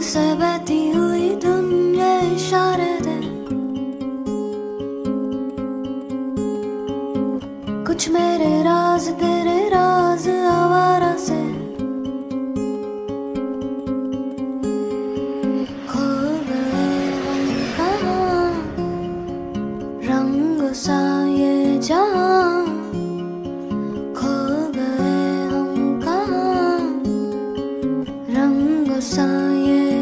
से बहती हुई धुन ये इशारे दे, कुछ मेरे राज तेरे राज आवारा से खो गए हम कहाँ, रंग सा ये जहाँ खो गए हम कहाँ, रंग सा ये